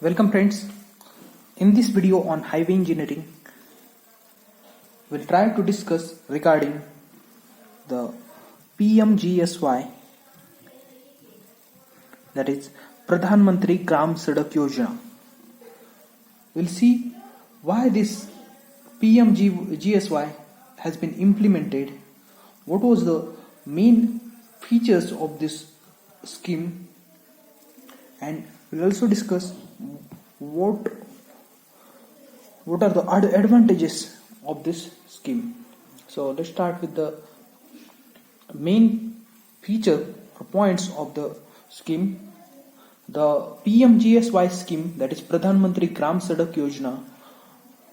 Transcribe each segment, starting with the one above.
Welcome friends. In this video on highway engineering, we'll try to discuss regarding the PMGSY, that is Pradhan Mantri Gram Sadak Yojana. We'll see why this PMGSY has been implemented, what was the main features of this scheme, and we'll also discuss what are the advantages of this scheme. So let's start with the main feature or points of the scheme. The PMGSY scheme, that is Pradhan Mantri Gram Sadak Yojana,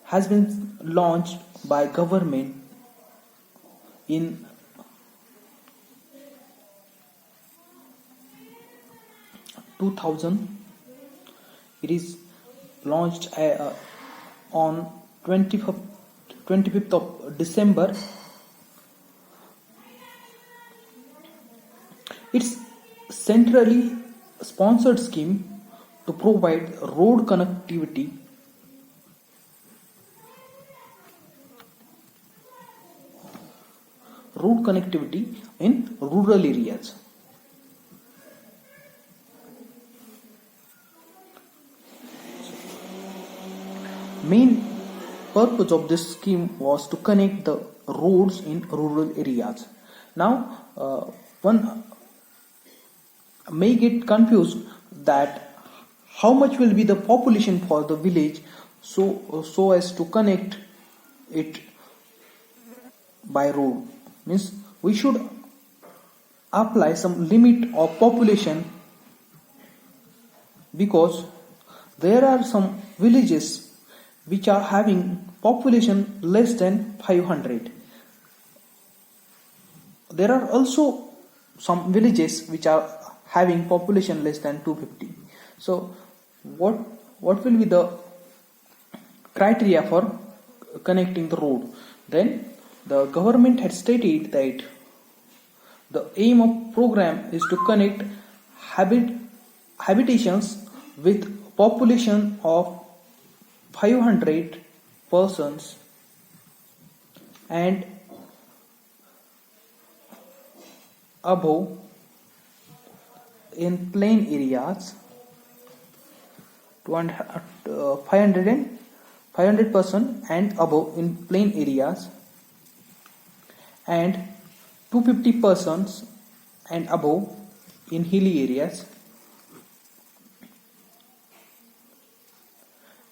has been launched by government in 2000. It is launched on 25th of December. It's centrally sponsored scheme to provide road connectivity in rural areas. Main purpose of this scheme was to connect the roads in rural areas. Now, one may get confused that how much will be the population for the village so as to connect it by road. Means we should apply some limit of population, because there are some villages which are having population less than 500. There are also some villages which are having population less than 250. So what will be the criteria for connecting the road? Then the government had stated that the aim of program is to connect habitations with population of 500 persons and above in plain areas, 500 person and above in plain areas, and 250 persons and above in hilly areas.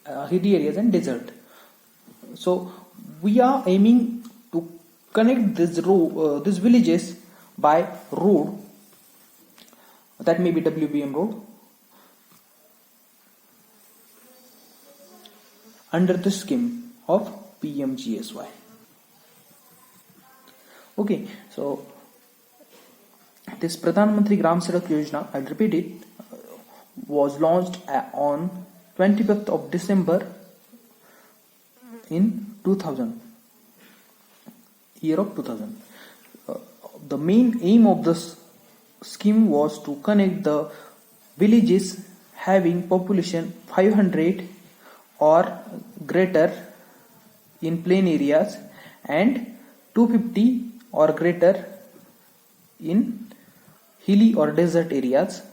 And desert. So we are aiming to connect these villages by road, that may be WBM road, under the scheme of PMGSY. Okay, so this Pradhan Mantri Gram Sadak Yojana, I'll repeat it, was launched on 25th of December in 2000, year of 2000. The main aim of this scheme was to connect the villages having population 500 or greater in plain areas and 250 or greater in hilly or desert areas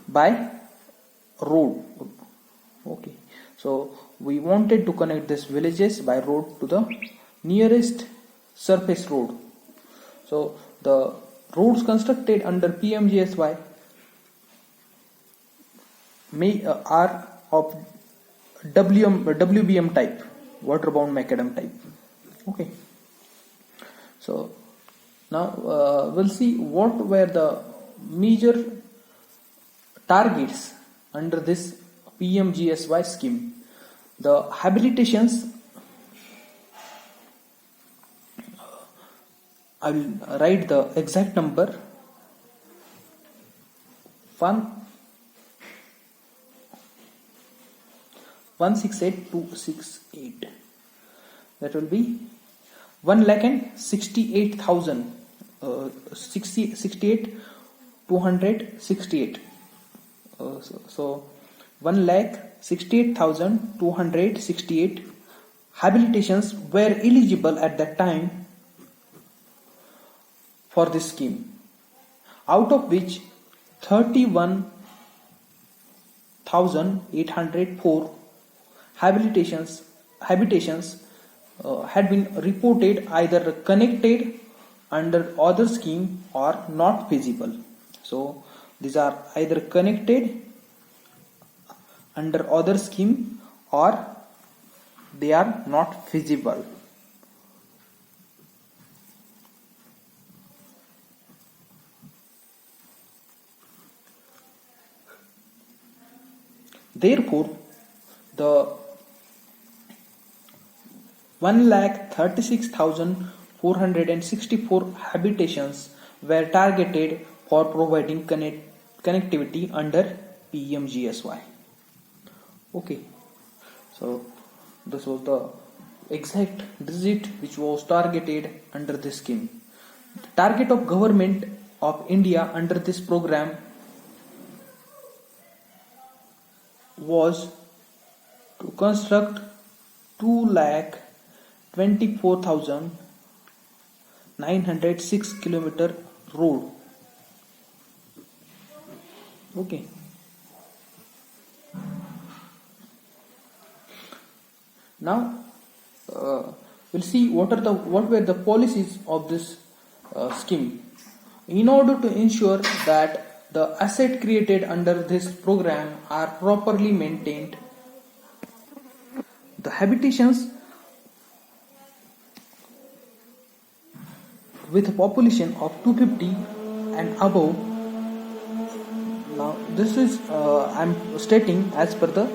by road. Okay, so we wanted to connect these villages by road to the nearest surface road. So the roads constructed under PMGSY are of WBM type, waterbound macadam type. Okay, so now we'll see what were the major targets under this PMGSY scheme. The habilitations, I will write the exact number, 168,268. That will be 1,68,000, 268. So 1,68,268 habilitations were eligible at that time for this scheme, out of which 31,804 habitations had been reported either connected under other scheme or not feasible. So these are either connected under other scheme or they are not feasible. Therefore, the 1,36,464 habitations were targeted for providing connectivity under PMGSY. Okay, so this was the exact digit which was targeted under this scheme. The target of Government of India under this program was to construct 2,24,906 kilometer road. Okay. Now we'll see what were the policies of this scheme. In order to ensure that the asset created under this program are properly maintained, the habitations with a population of 250 and above. Now this is I am stating as per the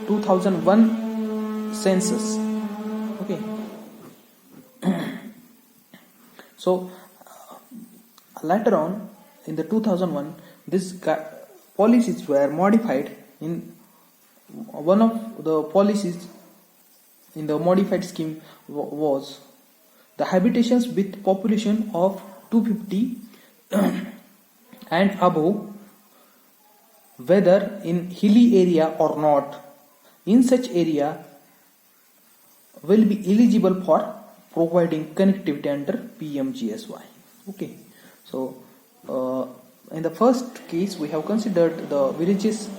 2001 census. Okay. So later on in the 2001, these policies were modified. In one of the policies in the modified scheme was the habitations with population of 250 and above, whether in hilly area or not, in such area will be eligible for providing connectivity under PMGSY. Okay, so in the first case we have considered the villages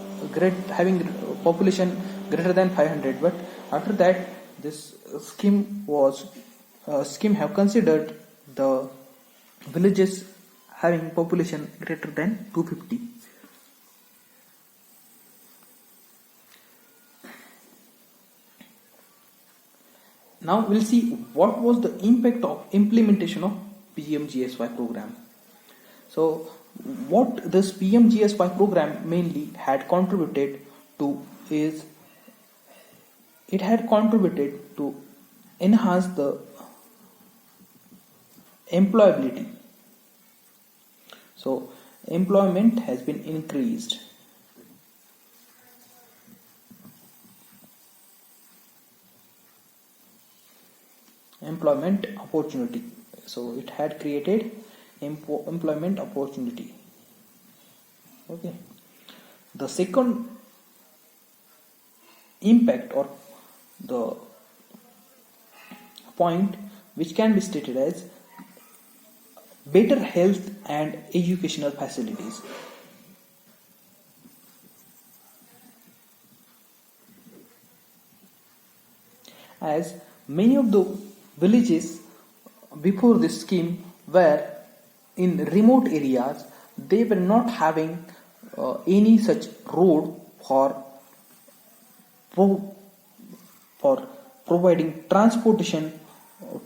having population greater than 500, but after that this scheme have considered the villages having population greater than 250. Now we'll see what was the impact of implementation of PMGSY program. So what this PMGSY program mainly had contributed to is it had contributed to enhance the employability. So employment has been increased. Employment opportunity. So it had created employment opportunity. Okay. The second impact or the point which can be stated as better health and educational facilities. As many of the villages before this scheme were in remote areas, they were not having any such road for providing transportation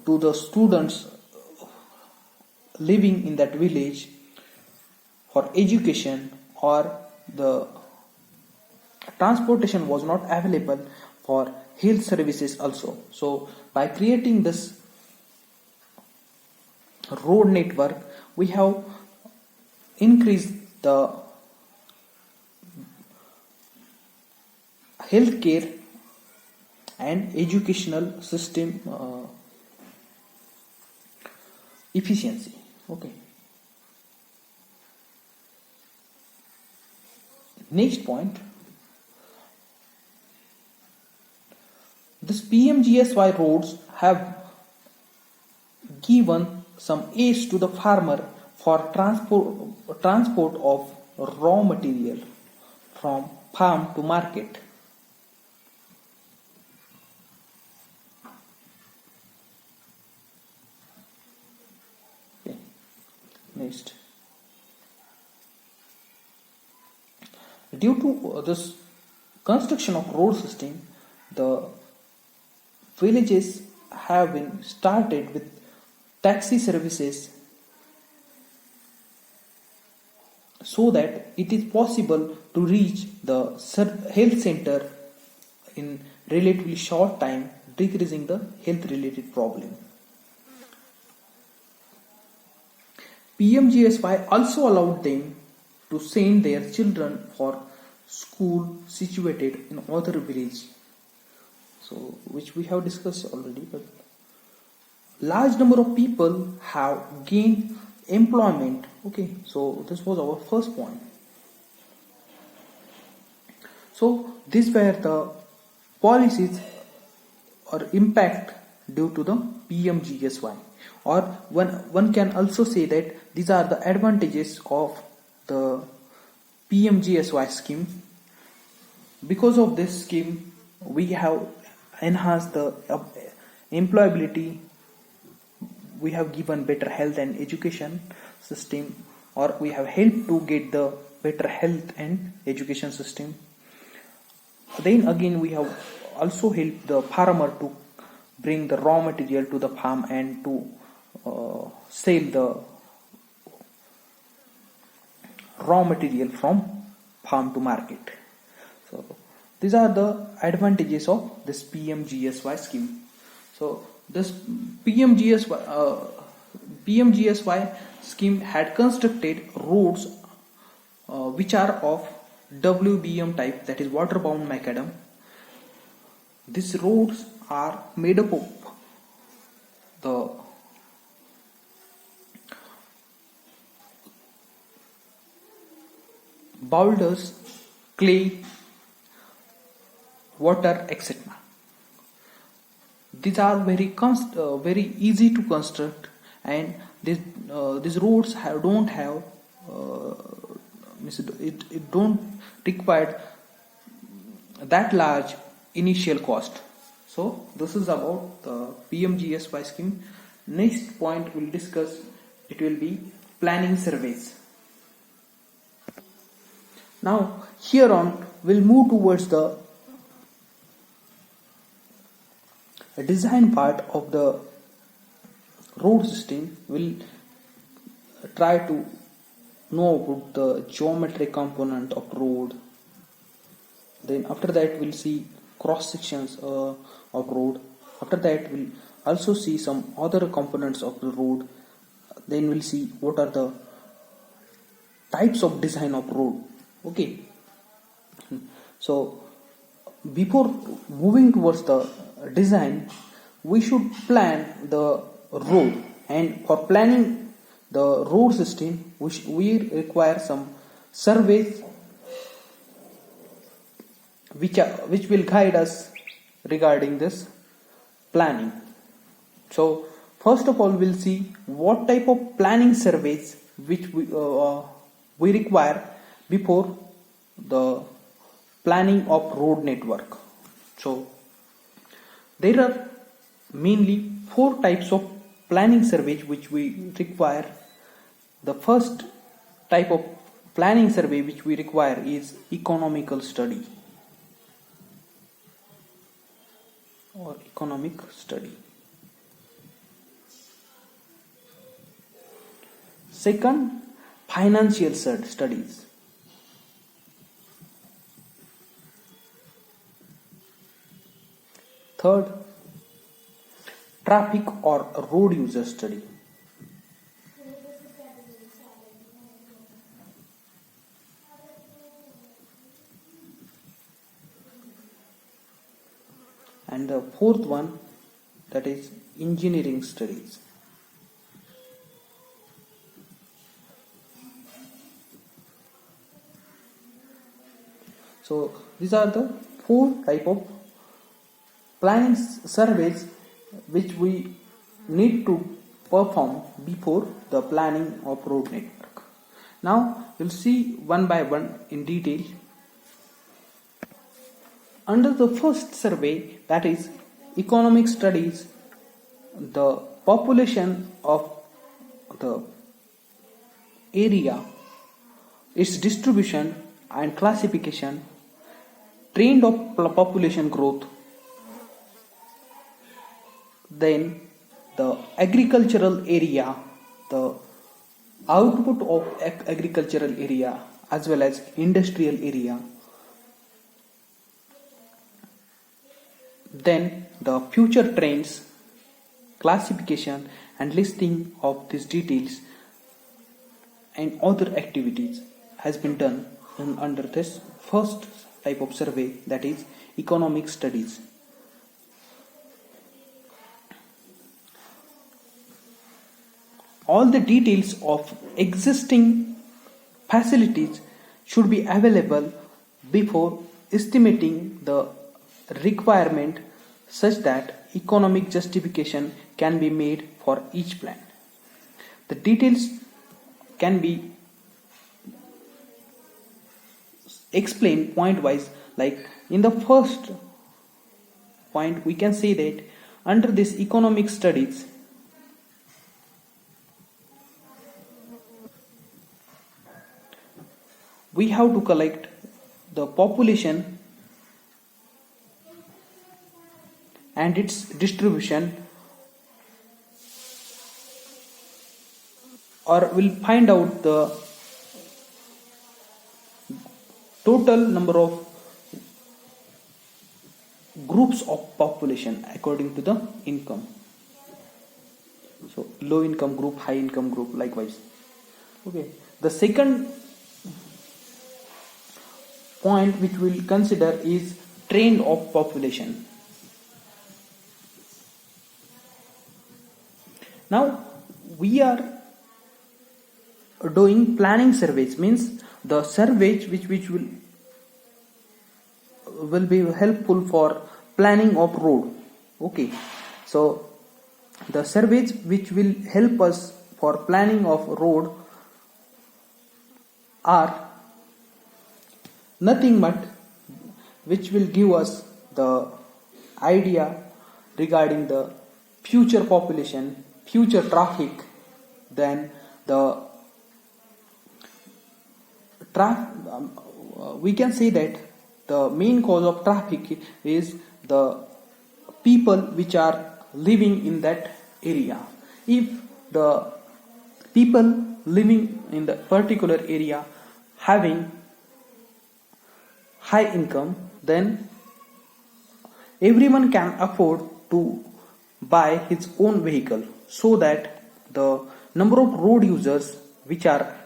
to the students living in that village for education, or the transportation was not available for health services also. So by creating this road network, we have increased the healthcare and educational system efficiency. Okay. Next point, PMGSY roads have given some aids to the farmer for transport of raw material from farm to market. Okay. Next, due to this construction of road system, the villages have been started with taxi services so that it is possible to reach the health center in relatively short time, decreasing the health related problem. PMGSY also allowed them to send their children for school situated in other village, so which we have discussed already, but large number of people have gained employment. Okay, so this was our first point. So these were the policies or impact due to the PMGSY, or one can also say that these are the advantages of the PMGSY scheme. Because of this scheme, we have enhanced the employability, we have given better health and education system, or we have helped to get the better health and education system. Then again, we have also helped the farmer to bring the raw material to the farm and to sell the raw material from farm to market. So these are the advantages of this PMGSY scheme. So this PMGSY scheme had constructed roads which are of WBM type, that is water-bound macadam. These roads are made up of the boulders, clay, water, etc. These are very easy to construct, and these roads don't have it don't require that large initial cost. So this is about the PMGSY scheme. Next point we'll discuss, it will be planning surveys. Now here on we'll move towards the design part of the road system. We'll try to know about the geometric component of road. Then after that we'll see cross sections of road. After that we'll also see some other components of the road. Then we'll see what are the types of design of road. Okay, so before moving towards the design, we should plan the road, and for planning the road system we require some surveys which will guide us regarding this planning. So first of all, we'll see what type of planning surveys which we require before the planning of road network. So there are mainly 4 types of planning surveys which we require. The first type of planning survey which we require is economical study or economic study. Second, financial studies. Third, traffic or road user study. And the fourth one, that is engineering studies. So these are the 4 type of planning surveys which we need to perform before the planning of road network. Now we'll see one by one in detail. Under the first survey, that is economic studies, the population of the area, its distribution and classification, trend of population growth, then the agricultural area, the output of agricultural area as well as industrial area, then the future trends, classification and listing of these details and other activities has been done under this first type of survey, that is economic studies. All the details of existing facilities should be available before estimating the requirement such that economic justification can be made for each plan. The details can be explained point wise, like in the first point we can say that under this economic studies, we have to collect the population and its distribution, or we'll find out the total number of groups of population according to the income. So low income group, high income group, likewise. Okay. The second point which we'll consider is trend of population. Now we are doing planning surveys, means the surveys which will be helpful for planning of road. Okay, so the surveys which will help us for planning of road are nothing but which will give us the idea regarding the future population, future traffic, then the we can say that the main cause of traffic is the people which are living in that area. If the people living in the particular area having high income, then everyone can afford to buy his own vehicle, so that the number of road users which are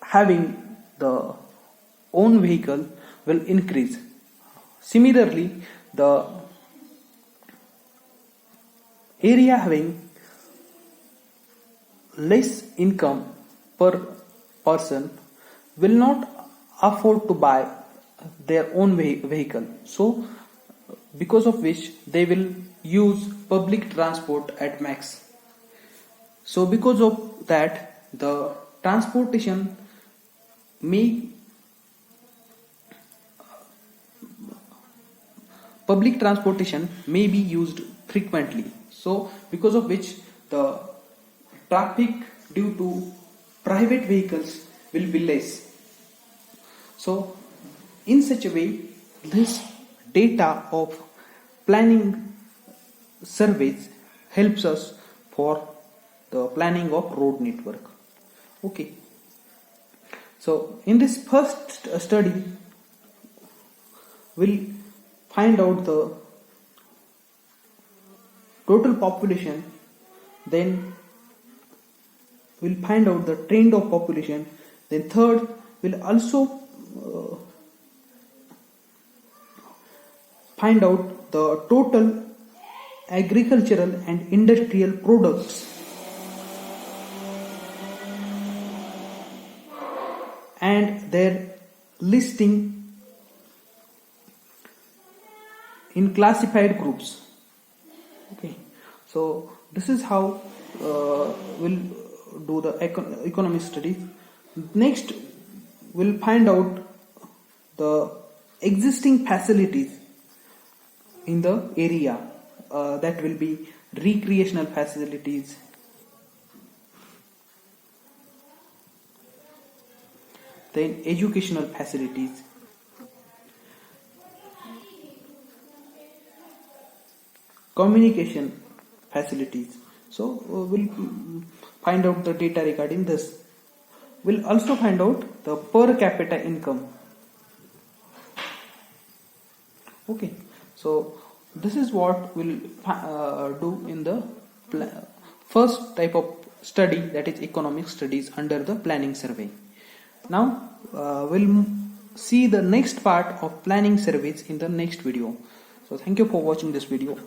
having the own vehicle will increase. Similarly, the area having less income per person will not afford to buy their own vehicle, so because of which they will use public transport at max. So because of that, the transportation public transportation may be used frequently, so because of which the traffic due to private vehicles will be less. So in such a way, this data of planning surveys helps us for the planning of road network. Okay, so in this first study we'll find out the total population, then we'll find out the trend of population, then third we'll also find out the total agricultural and industrial products and their listing in classified groups. Okay, so this is how we'll do the economic studies. Next, we'll find out the existing facilities in the area. That will be recreational facilities, then educational facilities, communication facilities. So we'll find out the data regarding this. We'll also find out the per capita income. Okay, so this is what we'll do in the first type of study, that is economic studies under the planning survey. Now we'll see the next part of planning surveys in the next video. So thank you for watching this video.